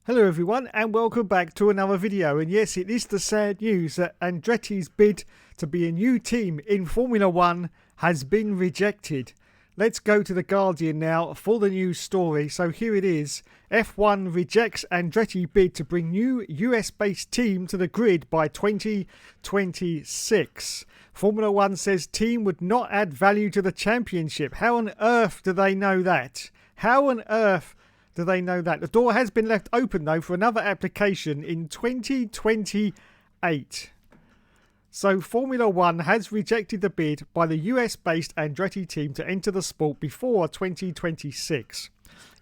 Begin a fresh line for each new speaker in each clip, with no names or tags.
Hello everyone and welcome back to another video, and yes, it is the sad news that Andretti's bid to be a new team in Formula 1 has been rejected. Let's go to The Guardian now for the news story. So here it is. F1 rejects Andretti bid to bring new US-based team to the grid by 2026. Formula 1 says team would not add value to the championship. How on earth do they know that? How on earth do they know that? The door has been left open though for another application in 2028. So Formula 1 has rejected the bid by the US-based Andretti team to enter the sport before 2026.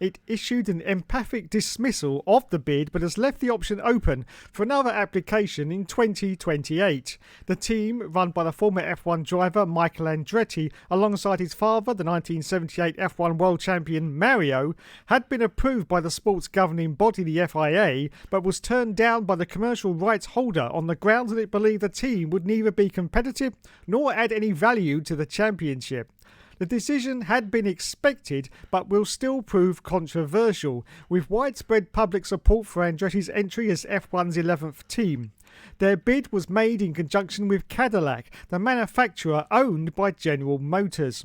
It issued an emphatic dismissal of the bid but has left the option open for another application in 2028. The team, run by the former F1 driver Michael Andretti alongside his father, the 1978 F1 world champion Mario, had been approved by the sport's governing body, the FIA, but was turned down by the commercial rights holder on the grounds that it believed the team would neither be competitive nor add any value to the championship. The decision had been expected but will still prove controversial, with widespread public support for Andretti's entry as F1's 11th team. Their bid was made in conjunction with Cadillac, the manufacturer owned by General Motors.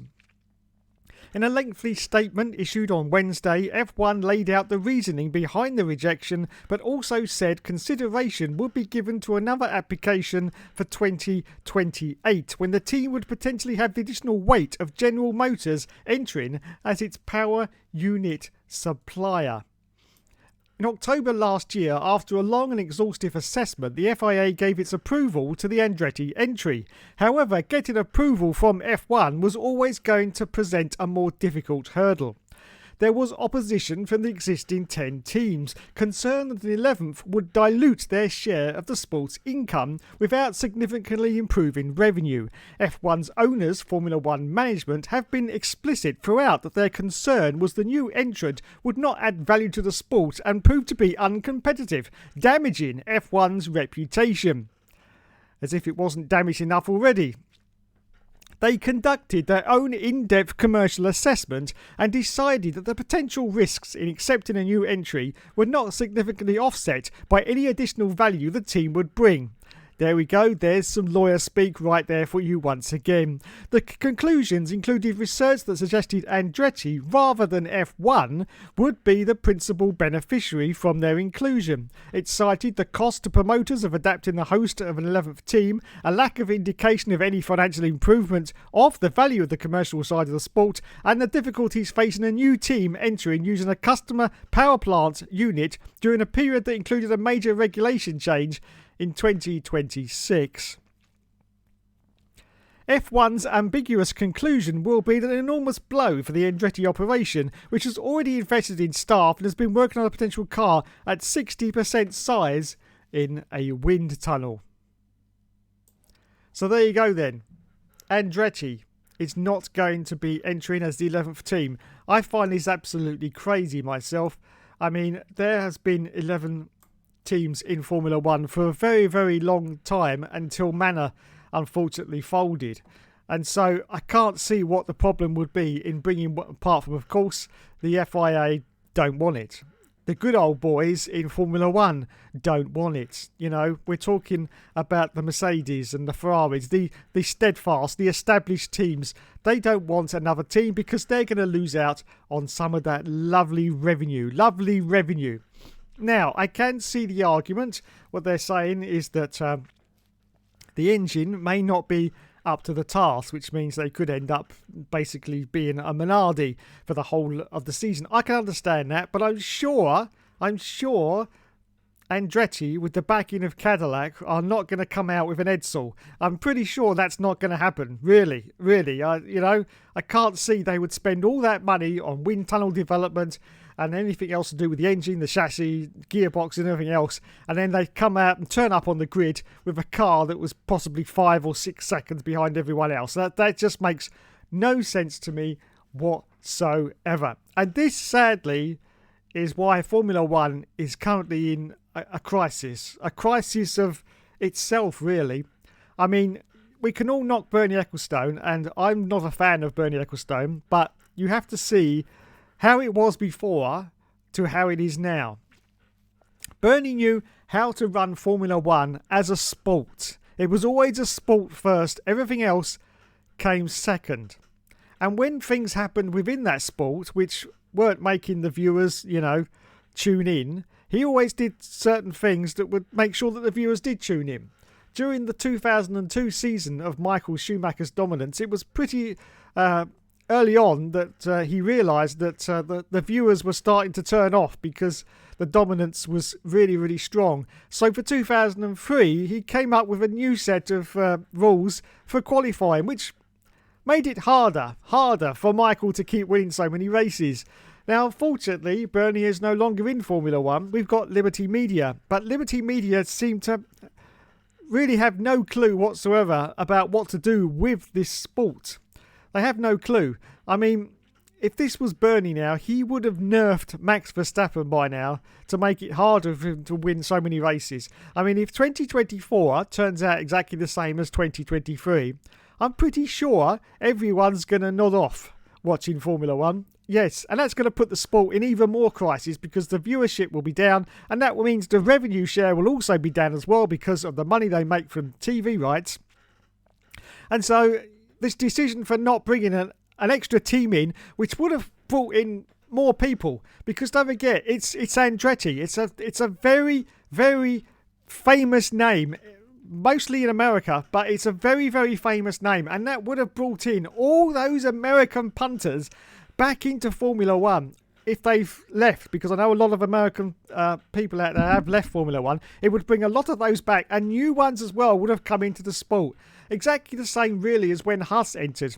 In a lengthy statement issued on Wednesday, F1 laid out the reasoning behind the rejection, but also said consideration would be given to another application for 2028, when the team would potentially have the additional weight of General Motors entering as its power unit supplier. In October last year, after a long and exhaustive assessment, the FIA gave its approval to the Andretti entry. However, getting approval from F1 was always going to present a more difficult hurdle. There was opposition from the existing 10 teams, concerned that the 11th would dilute their share of the sport's income without significantly improving revenue. F1's owners, Formula 1 management, have been explicit throughout that their concern was the new entrant would not add value to the sport and prove to be uncompetitive, damaging F1's reputation. As if it wasn't damaged enough already. They conducted their own in-depth commercial assessment and decided that the potential risks in accepting a new entry were not significantly offset by any additional value the team would bring. There we go, there's some lawyer speak right there for you once again. The conclusions included research that suggested Andretti, rather than F1, would be the principal beneficiary from their inclusion. It cited the cost to promoters of adapting the host of an 11th team, a lack of indication of any financial improvement of the value of the commercial side of the sport, and the difficulties facing a new team entering using a customer power plant unit during a period that included a major regulation change in 2026. F1's ambiguous conclusion will be an enormous blow for the Andretti operation, which has already invested in staff and has been working on a potential car at 60% size in a wind tunnel. So there you go then. Andretti is not going to be entering as the 11th team. I find this absolutely crazy myself. I mean, there has been 11 teams in Formula 1 for a very, very long time until Manor unfortunately folded. And so I can't see what the problem would be in bringing, apart from, of course, the FIA don't want it. The good old boys in Formula 1 don't want it. You know, we're talking about the Mercedes and the Ferraris, the steadfast, the established teams. They don't want another team because they're going to lose out on some of that lovely revenue. Now, I can see the argument. What they're saying is that the engine may not be up to the task, which means they could end up basically being a Minardi for the whole of the season. I can understand that, but I'm sure Andretti, with the backing of Cadillac, are not going to come out with an Edsel. I'm pretty sure that's not going to happen. Really. I can't see they would spend all that money on wind tunnel development and anything else to do with the engine, the chassis, gearbox and everything else, and then they come out and turn up on the grid with a car that was possibly 5 or 6 seconds behind everyone else. That just makes no sense to me whatsoever. And this, sadly, is why Formula 1 is currently in a crisis of itself, really. I mean, we can all knock Bernie Ecclestone, and I'm not a fan of Bernie Ecclestone, but you have to see how it was before to how it is now. Bernie knew how to run Formula One as a sport. It was always a sport first. Everything else came second. And when things happened within that sport, which weren't making the viewers, tune in, he always did certain things that would make sure that the viewers did tune in. During the 2002 season of Michael Schumacher's dominance, it was pretty early on that he realised that the viewers were starting to turn off because the dominance was really, really strong. So for 2003, he came up with a new set of rules for qualifying, which made it harder for Michael to keep winning so many races. Now, unfortunately, Bernie is no longer in Formula One. We've got Liberty Media, but Liberty Media seem to really have no clue whatsoever about what to do with this sport. They have no clue. I mean, if this was Bernie now, he would have nerfed Max Verstappen by now to make it harder for him to win so many races. I mean, if 2024 turns out exactly the same as 2023, I'm pretty sure everyone's going to nod off watching Formula One. Yes, and that's going to put the sport in even more crisis because the viewership will be down, and that means the revenue share will also be down as well because of the money they make from TV rights. And so this decision for not bringing an extra team in, which would have brought in more people, because don't forget, it's Andretti. It's a very, very famous name, mostly in America, but it's a very, very famous name, and that would have brought in all those American punters back into Formula One if they've left, because I know a lot of American people out there have left Formula One. It would bring a lot of those back, and new ones as well would have come into the sport. Exactly the same really as when Haas entered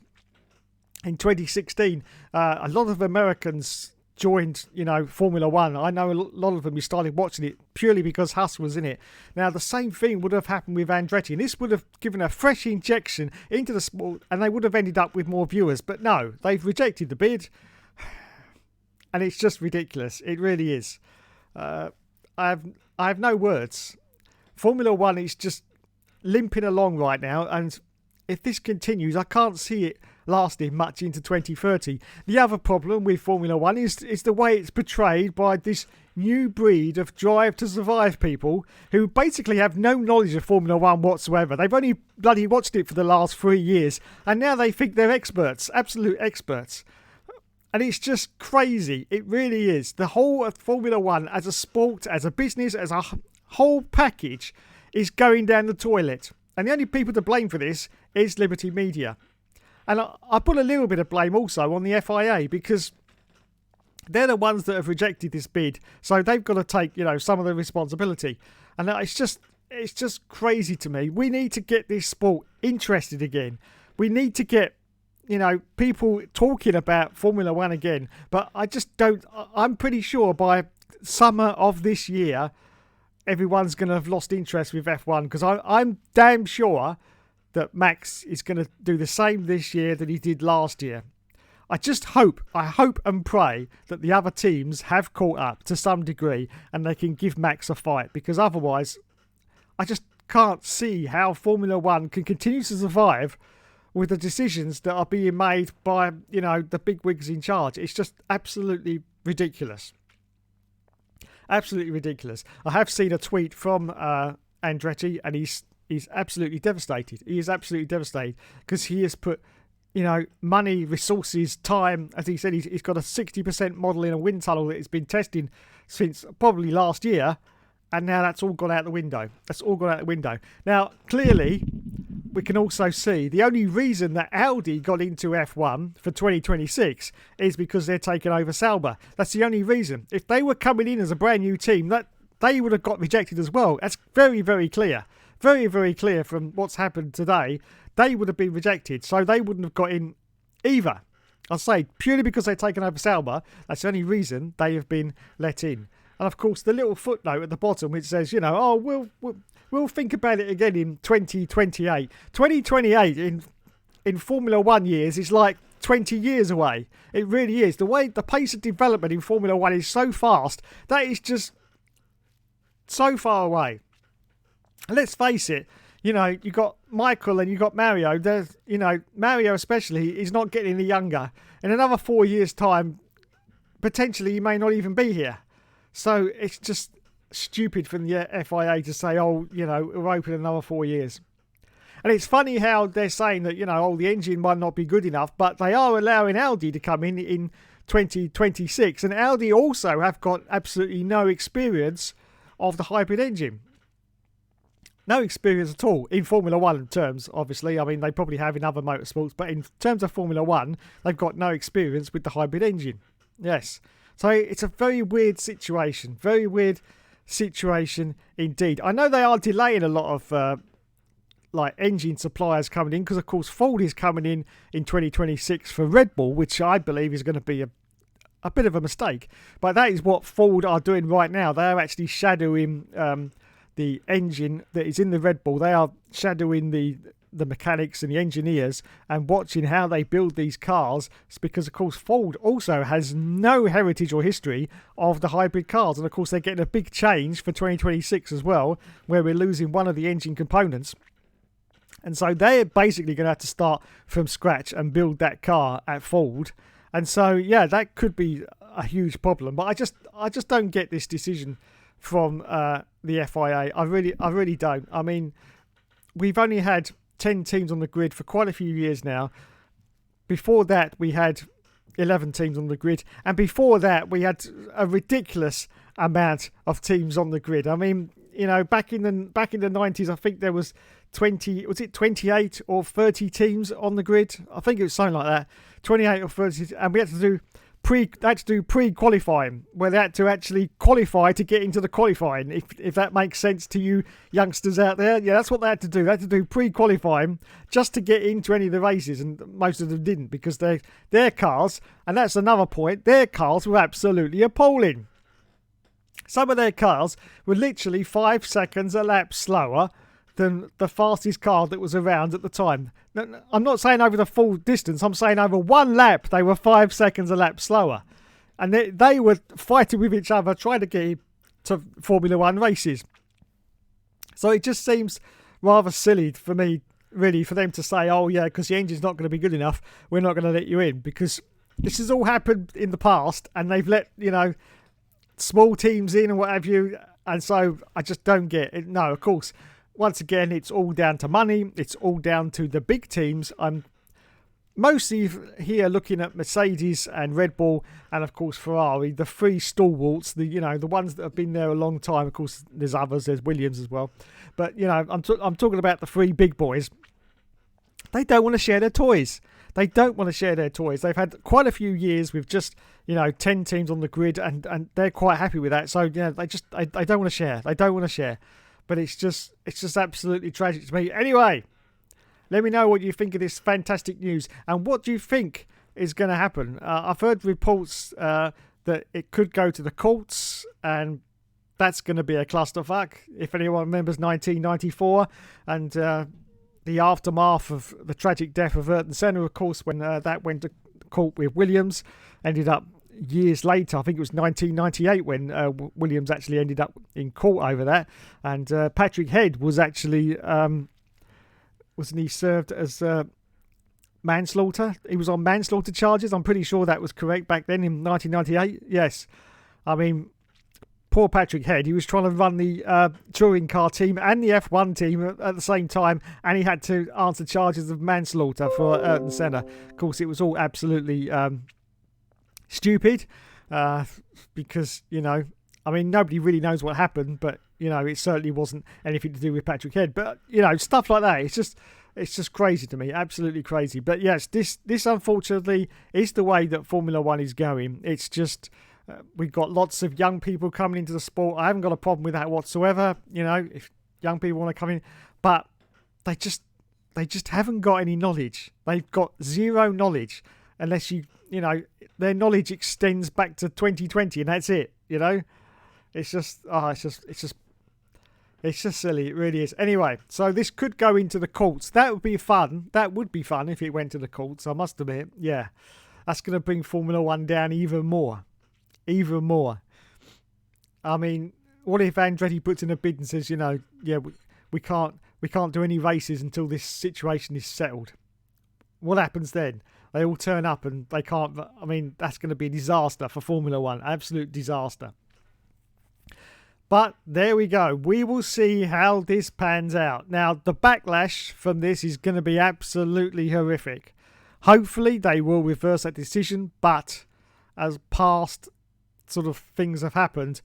in 2016. A lot of Americans joined, Formula One. I know a lot of them who started watching it purely because Haas was in it. Now, the same thing would have happened with Andretti, and this would have given a fresh injection into the sport, and they would have ended up with more viewers. But no, they've rejected the bid, and it's just ridiculous. It really is. I have no words. Formula One is just limping along right now, and if this continues, I can't see it lasting much into 2030. The other problem with Formula One is the way it's portrayed by this new breed of drive to survive people who basically have no knowledge of Formula One whatsoever. They've only bloody watched it for the last 3 years, and now they think they're experts, absolute experts. And it's just crazy. It really is. The whole of Formula One as a sport, as a business, as a whole package is going down the toilet. And the only people to blame for this is Liberty Media. And I put a little bit of blame also on the FIA, because they're the ones that have rejected this bid. So they've got to take, some of the responsibility. And it's just crazy to me. We need to get this sport interested again. We need to get, people talking about Formula One again. But I just don't. I'm pretty sure by summer of this year, everyone's going to have lost interest with F1, because I'm damn sure that Max is going to do the same this year that he did last year. I hope and pray that the other teams have caught up to some degree and they can give Max a fight, because otherwise I just can't see how Formula One can continue to survive with the decisions that are being made by, the big wigs in charge. It's just absolutely ridiculous. Absolutely ridiculous. I have seen a tweet from Andretti, and he's absolutely devastated. He is absolutely devastated because he has put, money, resources, time. As he said, he's got a 60% model in a wind tunnel that he's been testing since probably last year, and now that's all gone out the window. Now, clearly, we can also see the only reason that Audi got into F1 for 2026 is because they're taking over Sauber. That's the only reason. If they were coming in as a brand new team, that they would have got rejected as well. That's very, very clear. Very, very clear from what's happened today. They would have been rejected, so they wouldn't have got in either. I'll say, purely because they've taken over Sauber, that's the only reason they have been let in. And of course, the little footnote at the bottom which says, we'll think about it again in 2028. 2028 in Formula One years is like 20 years away. It really is. The pace of development in Formula One is so fast, that is just so far away. Let's face it, you got Michael and you got Mario. There's, Mario especially is not getting any younger. In another 4 years' time, potentially he may not even be here. So it's just stupid from the FIA to say, oh, we're open another 4 years. And it's funny how they're saying that, the engine might not be good enough, but they are allowing Audi to come in 2026. And Audi also have got absolutely no experience of the hybrid engine. No experience at all in Formula 1 terms, obviously. I mean, they probably have in other motorsports, but in terms of Formula 1, they've got no experience with the hybrid engine. Yes. So it's a very weird situation. Very weird situation indeed. I know they are delaying a lot of engine suppliers coming in, because of course Ford is coming in 2026 for Red Bull, which I believe is going to be a bit of a mistake. But that is what Ford are doing right now. They are actually shadowing the engine that is in the Red Bull. They are shadowing the mechanics and the engineers and watching how they build these cars. It's because, of course, Ford also has no heritage or history of the hybrid cars. And, of course, they're getting a big change for 2026 as well, where we're losing one of the engine components. And so they're basically going to have to start from scratch and build that car at Ford. And so, yeah, that could be a huge problem. But I just don't get this decision from the FIA. I really don't. I mean, we've only had 10 teams on the grid for quite a few years now. Before that, we had 11 teams on the grid. And before that, we had a ridiculous amount of teams on the grid. I mean, back in the 90s, I think there was 28 or 30 teams on the grid? I think it was something like that. 28 or 30, and we had to do pre-qualifying, where they had to actually qualify to get into the qualifying, if that makes sense to you youngsters out there. Yeah, that's what they had to do. They had to do pre-qualifying just to get into any of the races, and most of them didn't, because their cars, and that's another point, their cars were absolutely appalling. Some of their cars were literally 5 seconds a lap slower than the fastest car that was around at the time. I'm not saying over the full distance. I'm saying over one lap, they were 5 seconds a lap slower. And they were fighting with each other, trying to get to Formula 1 races. So it just seems rather silly for me, really, for them to say, oh, yeah, because the engine's not going to be good enough, we're not going to let you in. Because this has all happened in the past, and they've let, small teams in and what have you. And so I just don't get it. No, of course, once again, it's all down to money. It's all down to the big teams. I'm mostly here looking at Mercedes and Red Bull, and of course Ferrari, the three stalwarts, the ones that have been there a long time. Of course, there's others. There's Williams as well. But I'm talking about the three big boys. They don't want to share their toys. They don't want to share their toys. They've had quite a few years with just 10 teams on the grid, and they're quite happy with that. So they don't want to share. They don't want to share. But it's just absolutely tragic to me. Anyway, let me know what you think of this fantastic news, and what do you think is going to happen. I've heard reports that it could go to the courts, and that's going to be a clusterfuck. If anyone remembers 1994 and the aftermath of the tragic death of Ayrton Senna, of course, when that went to court with Williams, ended up years later. I think it was 1998 when Williams actually ended up in court over that, and Patrick Head was actually wasn't he served as manslaughter? He was on manslaughter charges. I'm pretty sure that was correct back then in 1998. Yes, I mean, poor Patrick Head. He was trying to run the touring car team and the F1 team at the same time, and he had to answer charges of manslaughter for Ayrton Senna. Of course, it was all absolutely stupid, because nobody really knows what happened, but it certainly wasn't anything to do with Patrick Head. But stuff like that, it's just crazy to me, absolutely crazy. But yes, this unfortunately is the way that Formula 1 is going. It's just we've got lots of young people coming into the sport. I haven't got a problem with that whatsoever, if young people want to come in, but they just haven't got any knowledge. They've got zero knowledge, unless their knowledge extends back to 2020, and that's it. It's just silly. It really is. Anyway, so this could go into the courts. That would be fun. That would be fun if it went to the courts. I must admit, yeah, that's going to bring Formula 1 down even more. Even more. I mean, what if Andretti puts in a bid and says, we can't do any races until this situation is settled? What happens then? They all turn up and they can't. I mean, that's going to be a disaster for Formula 1. Absolute disaster. But there we go. We will see how this pans out. Now, the backlash from this is going to be absolutely horrific. Hopefully, they will reverse that decision. But as past sort of things have happened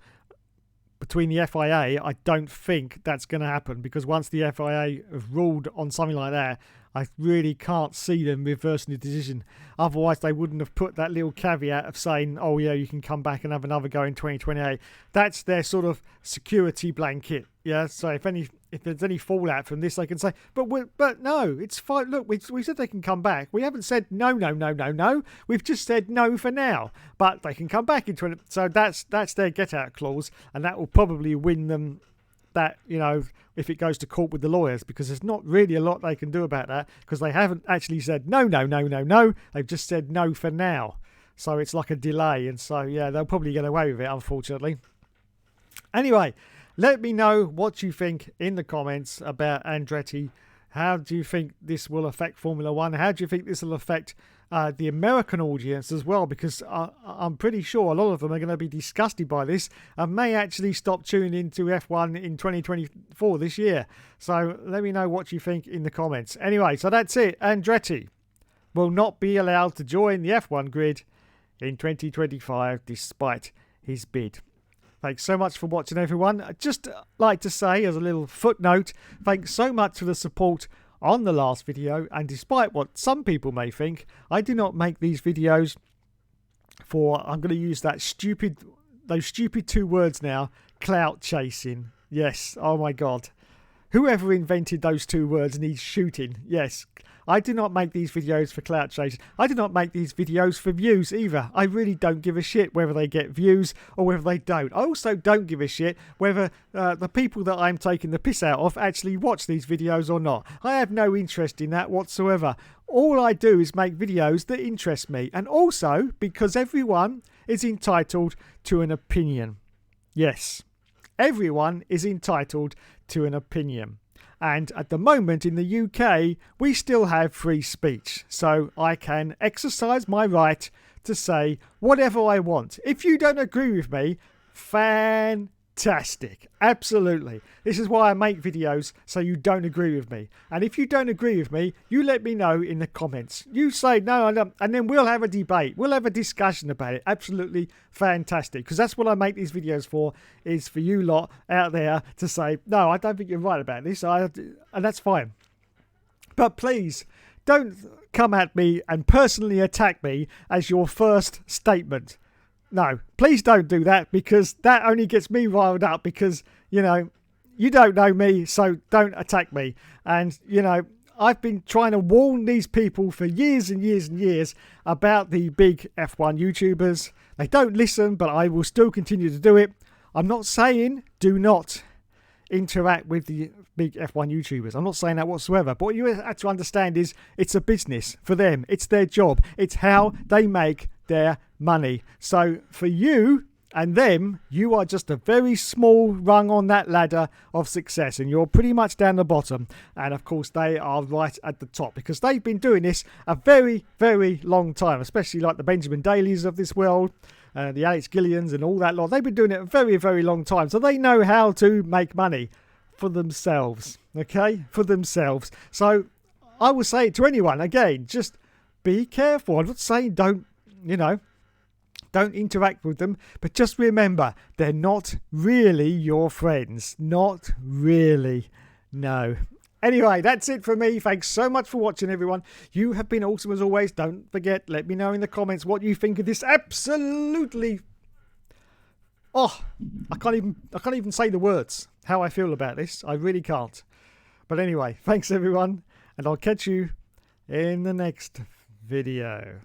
between the FIA, I don't think that's going to happen. Because once the FIA have ruled on something like that, I really can't see them reversing the decision. Otherwise, they wouldn't have put that little caveat of saying, oh, yeah, you can come back and have another go in 2028. That's their sort of security blanket. Yeah, so if there's any fallout from this, they can say, but no, it's fine. Look, we said they can come back. We haven't said no. We've just said no for now. But they can come back in 20. So that's their get-out clause, and that will probably win them that, you know, if it goes to court with the lawyers, because there's not really a lot they can do about that, because they haven't actually said no. They've just said no for now. So it's like a delay, and so, yeah, they'll probably get away with it, unfortunately. Anyway, let me know what you think in the comments about Andretti. How do you think this will affect Formula One? How do you think this will affect the American audience as well? Because I'm pretty sure a lot of them are going to be disgusted by this and may actually stop tuning into F1 in 2024 this year. So let me know what you think in the comments. Anyway, so that's it. Andretti will not be allowed to join the F1 grid in 2025 despite his bid. Thanks so much for watching, everyone. I'd just like to say, as a little footnote, thanks so much for the support on the last video. And despite what some people may think, I do not make these videos for, I'm going to use those stupid 2 words now, clout chasing. Yes, oh my God. Whoever invented those 2 words needs shooting. Yes, I do not make these videos for clout chasing. I do not make these videos for views either. I really don't give a shit whether they get views or whether they don't. I also don't give a shit whether the people that I'm taking the piss out of actually watch these videos or not. I have no interest in that whatsoever. All I do is make videos that interest me. And also because everyone is entitled to an opinion. Yes, everyone is entitled to an opinion. And at the moment in the UK, we still have free speech. So I can exercise my right to say whatever I want. If you don't agree with me, fantastic. Absolutely. This is why I make videos, so you don't agree with me. And if you don't agree with me, you let me know in the comments. You say no, and then we'll have a debate. We'll have a discussion about it. Absolutely fantastic. Because that's what I make these videos for, is for you lot out there to say, no, I don't think you're right about this. And that's fine. But please, don't come at me and personally attack me as your first statement. No, please don't do that, because that only gets me riled up, because, you know, you don't know me, so don't attack me. And, you know, I've been trying to warn these people for years and years and years about the big F1 YouTubers. They don't listen, but I will still continue to do it. I'm not saying do not interact with the big F1 YouTubers. I'm not saying that whatsoever. But what you have to understand is it's a business for them. It's their job. It's how they make their money. So for you and them, you are just a very small rung on that ladder of success, and you're pretty much down the bottom. And of course they are right at the top, because they've been doing this a very, very long time, especially like the Benjamin Dailies of this world, the Alex Gillians and all that lot. They've been doing it a very, very long time, so they know how to make money for themselves. Okay, for themselves. So I will say it to anyone again, just be careful. I'm not saying don't interact with them, but just remember, they're not really your friends. Not really. No. Anyway, that's it from me. Thanks so much for watching, everyone. You have been awesome as always. Don't forget, let me know in the comments what you think of this absolutely... Oh, I can't even say the words how I feel about this. I really can't. But anyway, thanks everyone, and I'll catch you in the next video.